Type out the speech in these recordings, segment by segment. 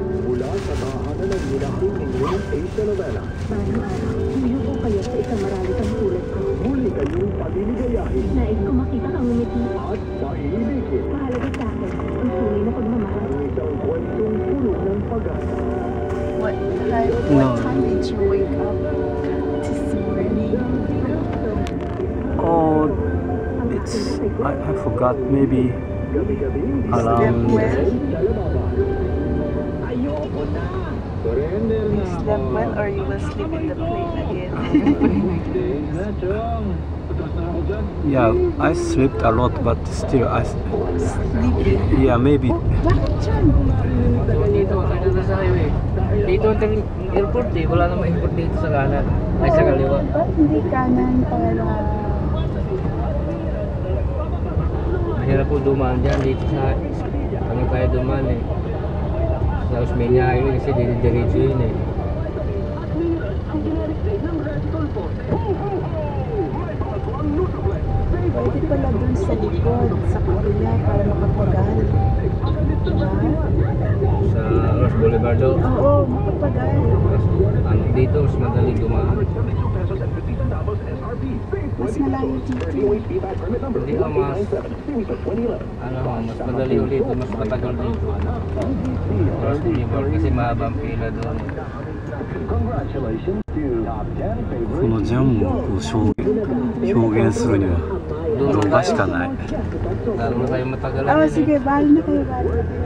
Mula sa tahanan ng minahal ninyong Asia Novela. Hindi ko kayo sa isang marami kang tulad ko. Muli kayong paliligayahin. Nais ko makita kang umiti. At paiibigin. Mahalaga sa akin ang tunay na pagmamahal. Ang isang kwentong puno ng pag-asa. What time did you wake up this morning? Oh, it's I forgot, maybe around Ayoko na! Surrender You na slept ako. well or you will sleep in the plane again? Na, Chong. Patras na ako dyan. yeah, I slept a lot, but still Sleepy. yeah, maybe Bakit dyan? Dito, kanina sa highway. Dito ang airport eh. Wala namang airport dito sa kanan. Ay, sa kaliwa. Ba't hindi kanan para... Mahirap po dumaan dyan dito sa... Kami kaya dumaan eh. Sa Osmeña Highway kasi dinidiretso yun eh. Pwede pala dun sa likod, sa kabila, para makapagal. Diba? Sa Ross Boulevard do. Oo, makapagal. Ano dito, mas madali dumaan. Mas malayo dito. Hindi ka mas... Ano ho, mas madali ulit. Mas matagal dito. Ross Boulevard kasi mahaba ang pila doon. このジャムをこう表現するには動画しかない。 Lalo na kayo matagalan Oo, yun eh. sige, bahal na kayo, bahal na kayo.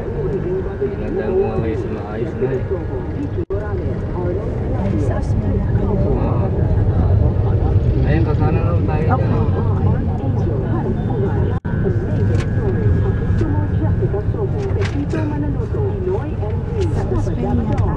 Pinagdaan ko nga kayo sa maayos na eh. Ay, sa Osmeña kayo. Ayun, kakanan lang tayo. Okay. Sa Osmeña tayo.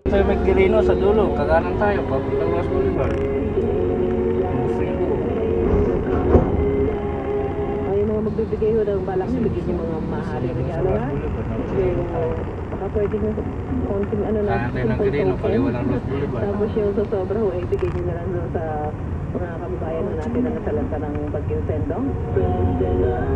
Tayo magkirino sa dulo, kakanan tayo, papuntang Ross Boulevard. Ay, mga magbibigay ho ng balak bigyan yung mga mahaling regalo ha. Baka pwede na konting ano na. Kanan tayo ng kirino, kaliwa ng Ross Boulevard. Tapos yung sa sobra ho, ay bigay nyo na lang doon sa mga kababayan ho natin na nasalanta ng Bagyong Sendong. So, hindi lang.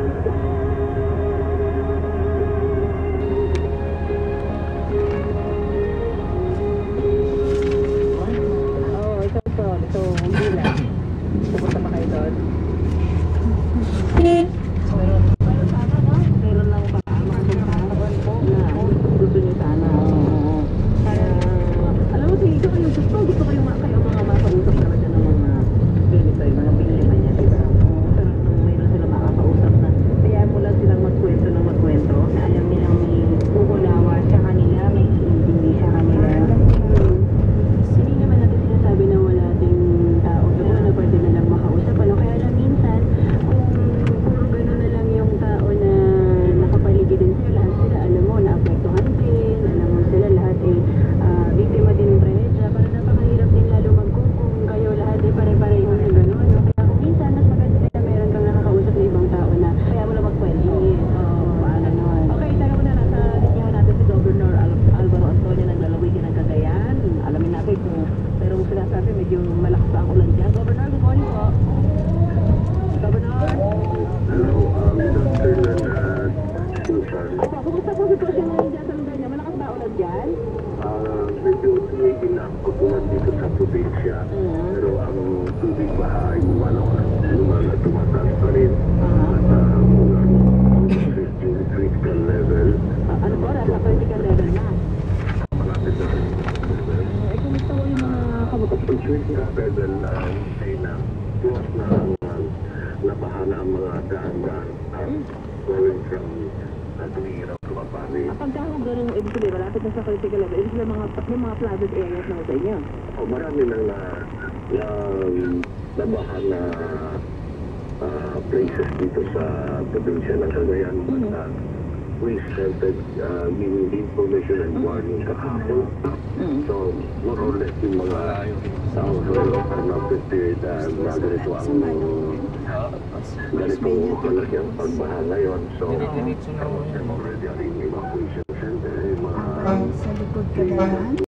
Pupunta pa kayo doon. Meron lang pa gusto nyo sana. Alam mo, sige ko yung gusto kayo mga makausap naman dyan ng mga ganito, yung mga pinili niya, diba? Sarap nung mayroon sila makakausap na. Kaya mo lang silang magkwento na magkwento. Na alam nilang may bubulawa siya kanila, may hindi siya kanila. Hindi naman natin sinasabi na wala ating tao doon na pwede na lang makausap. Ano? Kaya lang minsan, kung puro gano'n na lang yung tao na nakapaligid din sila, lahat sila, alam mo, naapektuhan din, alam mo sila, lahat ay biktima din ng trahedya. Para napakahirap din lalo magkukong kayo, lahat ay pare-pareho na gano'n. No? Kaya kung minsan, mas maganda na meron kang nakakausap na ibang tao na kaya mo lang magkwento. Paano naman? Okay, tayo muna nasa linya natin si Governor Alvaro Antonio ng lalawigan ng Cagayan. Alamin natin kung pero sinasabi medyo malakas pa ang ulan dyan. Governor, good morning po. Governor? Hello, Dr. Susan. Opo, kumusta po sitwasyon ngayon dyan sa lugar niya? Malakas ba ulan dyan? Medyo tumigil na ang kutulan dito sa probinsya. Pero ang tubig baha ay tumataas pa rin. At yung critical level. Ano po, nasa critical level na? Malapit na rin. Eh, kumusta po yung mga kabukas? Yung critical level ay na tuwas na nabaha na ang mga daan-daan going from Tuwira to Mapari. Pagka kung gano'n, ibig sabihin, malapit na sa critical level, ibig sabihin yung mga flooded areas na sa inyo. O marami nang nabaha na places dito sa probinsya ng Cagayan. But we started giving the information and warning kahapon. So, more or less yung mga tao are now prepared na ganito ang ganitong malaki ang pagbaha ngayon. So, Diretso na mo. already ang evacuation center, mga Sa likod Cagayan.